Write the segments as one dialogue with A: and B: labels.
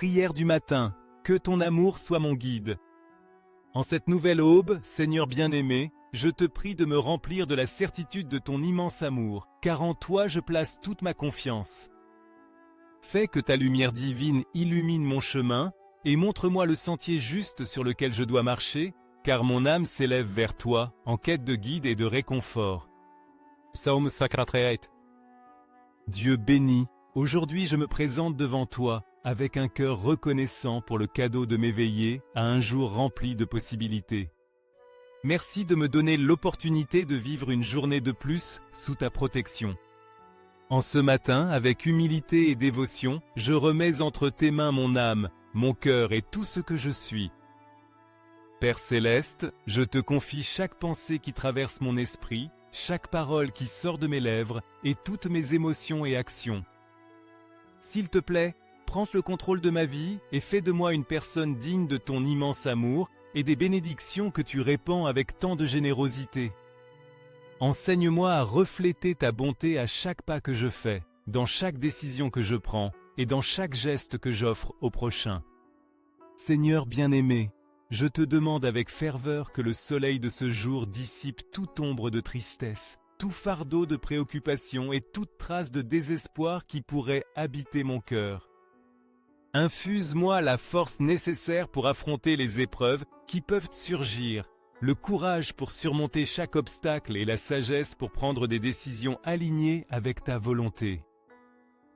A: prière du matin, que ton amour soit mon guide. En cette nouvelle aube, Seigneur bien-aimé, je te prie de me remplir de la certitude de ton immense amour, car en toi je place toute ma confiance. Fais que ta lumière divine illumine mon chemin, et montre-moi le sentier juste sur lequel je dois marcher, car mon âme s'élève vers toi, en quête de guide et de réconfort. Psaume 138. Dieu béni, aujourd'hui je me présente devant toi, avec un cœur reconnaissant pour le cadeau de m'éveiller à un jour rempli de possibilités. Merci de me donner l'opportunité de vivre une journée de plus sous ta protection. En ce matin, avec humilité et dévotion, je remets entre tes mains mon âme, mon cœur et tout ce que je suis. Père céleste, je te confie chaque pensée qui traverse mon esprit, chaque parole qui sort de mes lèvres et toutes mes émotions et actions. S'il te plaît, prends le contrôle de ma vie et fais de moi une personne digne de ton immense amour et des bénédictions que tu répands avec tant de générosité. Enseigne-moi à refléter ta bonté à chaque pas que je fais, dans chaque décision que je prends et dans chaque geste que j'offre au prochain. Seigneur bien-aimé, je te demande avec ferveur que le soleil de ce jour dissipe toute ombre de tristesse, tout fardeau de préoccupation et toute trace de désespoir qui pourrait habiter mon cœur. Infuse-moi la force nécessaire pour affronter les épreuves qui peuvent surgir, le courage pour surmonter chaque obstacle et la sagesse pour prendre des décisions alignées avec ta volonté.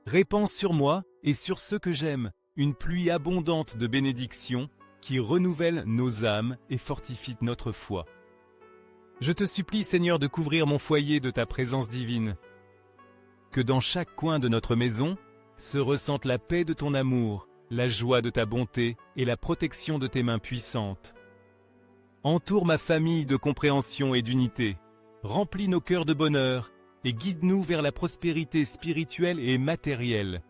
A: Répands sur moi et sur ceux que j'aime une pluie abondante de bénédictions qui renouvelle nos âmes et fortifie notre foi. Je te supplie, Seigneur, de couvrir mon foyer de ta présence divine. Que dans chaque coin de notre maison se ressente la paix de ton amour, la joie de ta bonté et la protection de tes mains puissantes. Entoure ma famille de compréhension et d'unité, remplis nos cœurs de bonheur et guide-nous vers la prospérité spirituelle et matérielle.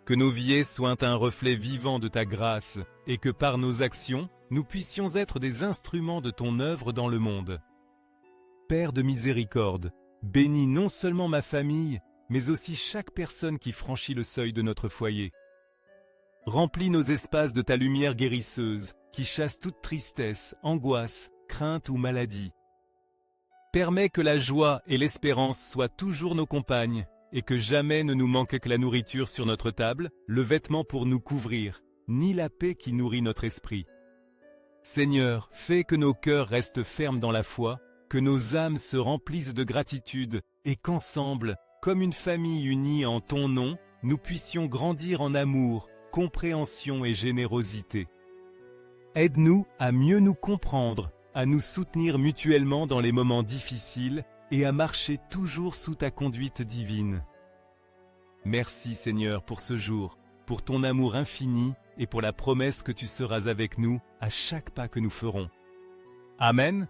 A: Que nos vies soient un reflet vivant de ta grâce et que par nos actions, nous puissions être des instruments de ton œuvre dans le monde. Père de miséricorde, bénis non seulement ma famille, mais aussi chaque personne qui franchit le seuil de notre foyer. Remplis nos espaces de ta lumière guérisseuse, qui chasse toute tristesse, angoisse, crainte ou maladie. Permets que la joie et l'espérance soient toujours nos compagnes, et que jamais ne nous manque que la nourriture sur notre table, le vêtement pour nous couvrir, ni la paix qui nourrit notre esprit. Seigneur, fais que nos cœurs restent fermes dans la foi, que nos âmes se remplissent de gratitude, et qu'ensemble, comme une famille unie en ton nom, nous puissions grandir en amour, compréhension et générosité. Aide-nous à mieux nous comprendre, à nous soutenir mutuellement dans les moments difficiles et à marcher toujours sous ta conduite divine. Merci Seigneur pour ce jour, pour ton amour infini et pour la promesse que tu seras avec nous à chaque pas que nous ferons. Amen.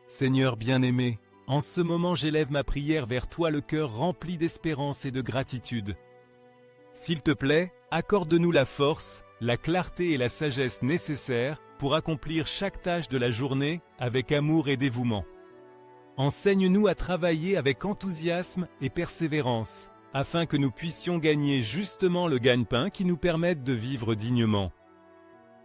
A: Seigneur bien-aimé, en ce moment j'élève ma prière vers toi le cœur rempli d'espérance et de gratitude. S'il te plaît, accorde-nous la force, la clarté et la sagesse nécessaires pour accomplir chaque tâche de la journée avec amour et dévouement. Enseigne-nous à travailler avec enthousiasme et persévérance, afin que nous puissions gagner justement le gagne-pain qui nous permette de vivre dignement.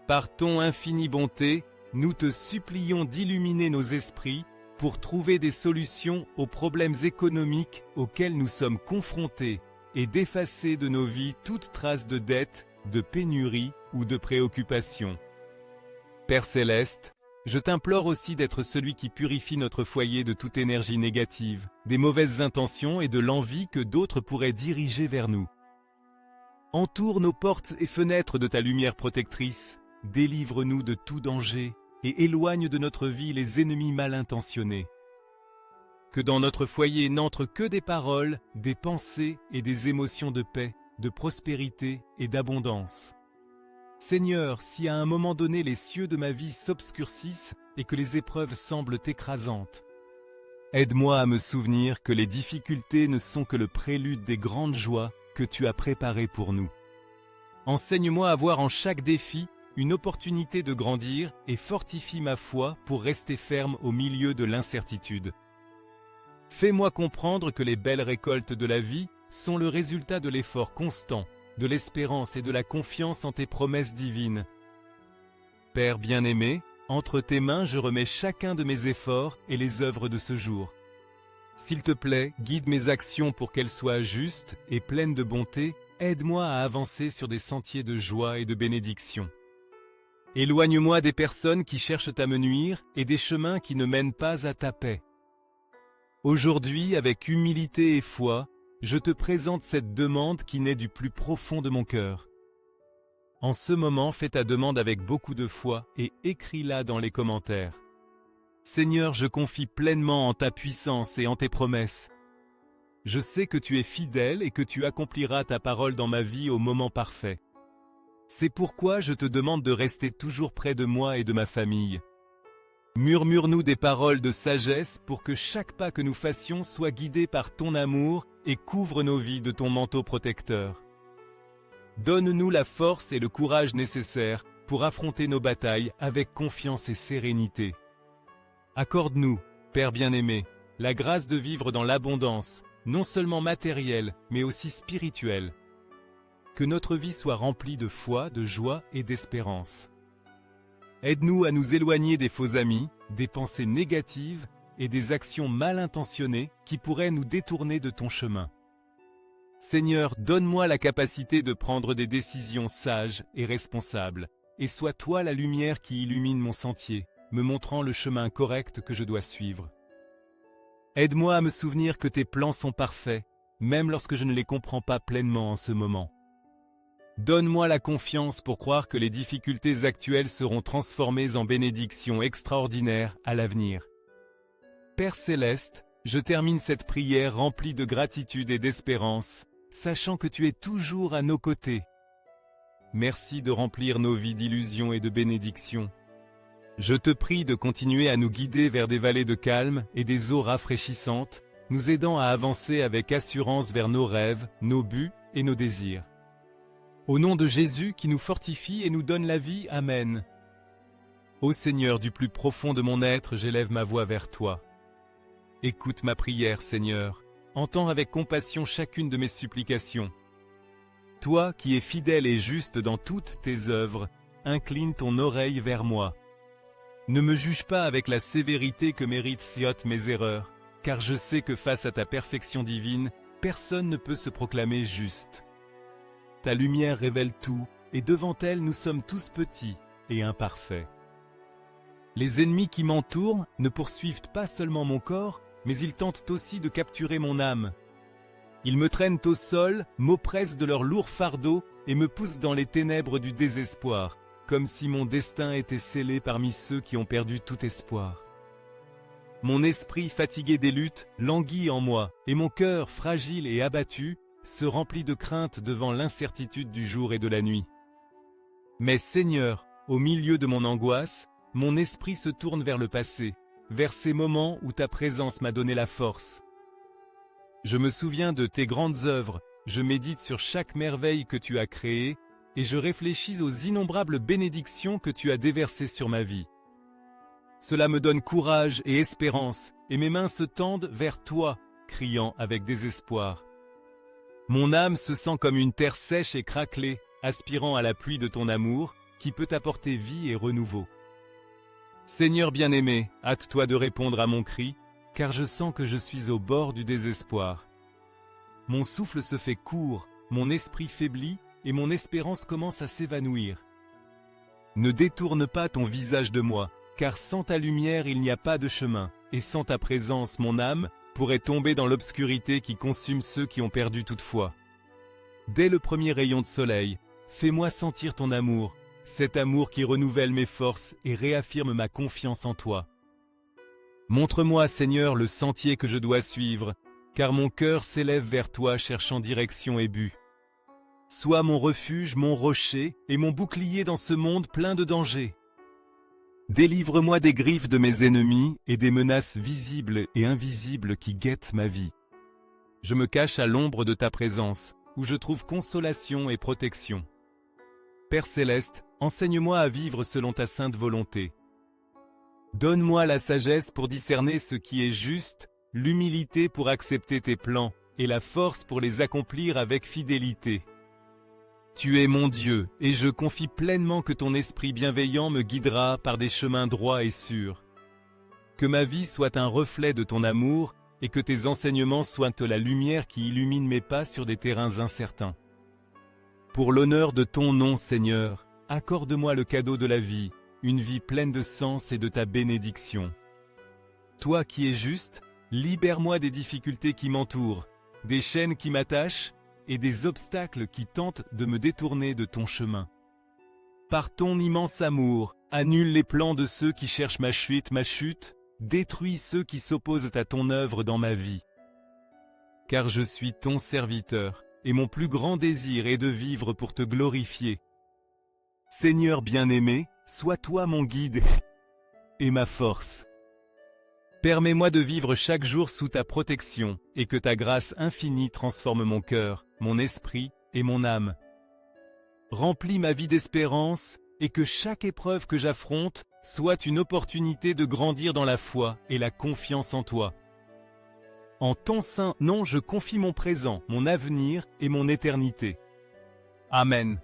A: Par ton infinie bonté, nous te supplions d'illuminer nos esprits pour trouver des solutions aux problèmes économiques auxquels nous sommes confrontés et d'effacer de nos vies toute trace de dette, de pénurie ou de préoccupation. Père céleste, je t'implore aussi d'être celui qui purifie notre foyer de toute énergie négative, des mauvaises intentions et de l'envie que d'autres pourraient diriger vers nous. Entoure nos portes et fenêtres de ta lumière protectrice, délivre-nous de tout danger et éloigne de notre vie les ennemis mal intentionnés. Que dans notre foyer n'entrent que des paroles, des pensées et des émotions de paix, de prospérité et d'abondance. Seigneur, si à un moment donné les cieux de ma vie s'obscurcissent et que les épreuves semblent écrasantes, aide-moi à me souvenir que les difficultés ne sont que le prélude des grandes joies que tu as préparées pour nous. Enseigne-moi à voir en chaque défi une opportunité de grandir et fortifie ma foi pour rester ferme au milieu de l'incertitude. Fais-moi comprendre que les belles récoltes de la vie sont le résultat de l'effort constant, de l'espérance et de la confiance en tes promesses divines. Père bien-aimé, entre tes mains je remets chacun de mes efforts et les œuvres de ce jour. S'il te plaît, guide mes actions pour qu'elles soient justes et pleines de bonté, aide-moi à avancer sur des sentiers de joie et de bénédiction. Éloigne-moi des personnes qui cherchent à me nuire et des chemins qui ne mènent pas à ta paix. Aujourd'hui, avec humilité et foi, je te présente cette demande qui naît du plus profond de mon cœur. En ce moment, fais ta demande avec beaucoup de foi et écris-la dans les commentaires. Seigneur, je confie pleinement en ta puissance et en tes promesses. Je sais que tu es fidèle et que tu accompliras ta parole dans ma vie au moment parfait. C'est pourquoi je te demande de rester toujours près de moi et de ma famille. Murmure-nous des paroles de sagesse pour que chaque pas que nous fassions soit guidé par ton amour et couvre nos vies de ton manteau protecteur. Donne-nous la force et le courage nécessaires pour affronter nos batailles avec confiance et sérénité. Accorde-nous, Père bien-aimé, la grâce de vivre dans l'abondance, non seulement matérielle, mais aussi spirituelle. Que notre vie soit remplie de foi, de joie et d'espérance. Aide-nous à nous éloigner des faux amis, des pensées négatives et des actions mal intentionnées qui pourraient nous détourner de ton chemin. Seigneur, donne-moi la capacité de prendre des décisions sages et responsables, et sois toi la lumière qui illumine mon sentier, me montrant le chemin correct que je dois suivre. Aide-moi à me souvenir que tes plans sont parfaits, même lorsque je ne les comprends pas pleinement en ce moment. Donne-moi la confiance pour croire que les difficultés actuelles seront transformées en bénédictions extraordinaires à l'avenir. Père céleste, je termine cette prière remplie de gratitude et d'espérance, sachant que tu es toujours à nos côtés. Merci de remplir nos vies d'illusions et de bénédictions. Je te prie de continuer à nous guider vers des vallées de calme et des eaux rafraîchissantes, nous aidant à avancer avec assurance vers nos rêves, nos buts et nos désirs. Au nom de Jésus qui nous fortifie et nous donne la vie, Amen. Ô Seigneur, du plus profond de mon être, j'élève ma voix vers toi. Écoute ma prière, Seigneur, entends avec compassion chacune de mes supplications. Toi qui es fidèle et juste dans toutes tes œuvres, incline ton oreille vers moi. Ne me juge pas avec la sévérité que méritent si haute mes erreurs, car je sais que face à ta perfection divine, personne ne peut se proclamer juste. Ta lumière révèle tout, et devant elle nous sommes tous petits et imparfaits. Les ennemis qui m'entourent ne poursuivent pas seulement mon corps, mais ils tentent aussi de capturer mon âme. Ils me traînent au sol, m'oppressent de leur lourd fardeau et me poussent dans les ténèbres du désespoir, comme si mon destin était scellé parmi ceux qui ont perdu tout espoir. Mon esprit fatigué des luttes languit en moi, et mon cœur fragile et abattu se remplit de crainte devant l'incertitude du jour et de la nuit. Mais Seigneur, au milieu de mon angoisse, mon esprit se tourne vers le passé, vers ces moments où ta présence m'a donné la force. Je me souviens de tes grandes œuvres, je médite sur chaque merveille que tu as créée, et je réfléchis aux innombrables bénédictions que tu as déversées sur ma vie. Cela me donne courage et espérance, et mes mains se tendent vers toi, criant avec désespoir. Mon âme se sent comme une terre sèche et craquelée, aspirant à la pluie de ton amour, qui peut apporter vie et renouveau. Seigneur bien-aimé, hâte-toi de répondre à mon cri, car je sens que je suis au bord du désespoir. Mon souffle se fait court, mon esprit faiblit, et mon espérance commence à s'évanouir. Ne détourne pas ton visage de moi, car sans ta lumière il n'y a pas de chemin, et sans ta présence mon âme pourrait tomber dans l'obscurité qui consume ceux qui ont perdu toute foi. Dès le premier rayon de soleil, fais-moi sentir ton amour, cet amour qui renouvelle mes forces et réaffirme ma confiance en toi. Montre-moi, Seigneur, le sentier que je dois suivre, car mon cœur s'élève vers toi cherchant direction et but. Sois mon refuge, mon rocher et mon bouclier dans ce monde plein de dangers. Délivre-moi des griffes de mes ennemis et des menaces visibles et invisibles qui guettent ma vie. Je me cache à l'ombre de ta présence, où je trouve consolation et protection. Père céleste, enseigne-moi à vivre selon ta sainte volonté. Donne-moi la sagesse pour discerner ce qui est juste, l'humilité pour accepter tes plans et la force pour les accomplir avec fidélité. Tu es mon Dieu, et je confie pleinement que ton esprit bienveillant me guidera par des chemins droits et sûrs. Que ma vie soit un reflet de ton amour, et que tes enseignements soient la lumière qui illumine mes pas sur des terrains incertains. Pour l'honneur de ton nom, Seigneur, accorde-moi le cadeau de la vie, une vie pleine de sens et de ta bénédiction. Toi qui es juste, libère-moi des difficultés qui m'entourent, des chaînes qui m'attachent et des obstacles qui tentent de me détourner de ton chemin. Par ton immense amour, annule les plans de ceux qui cherchent ma chute, détruis ceux qui s'opposent à ton œuvre dans ma vie. Car je suis ton serviteur, et mon plus grand désir est de vivre pour te glorifier. Seigneur bien-aimé, sois toi mon guide et ma force. Permets-moi de vivre chaque jour sous ta protection, et que ta grâce infinie transforme mon cœur, mon esprit et mon âme. Remplis ma vie d'espérance, et que chaque épreuve que j'affronte soit une opportunité de grandir dans la foi et la confiance en toi. En ton saint nom, je confie mon présent, mon avenir et mon éternité. Amen.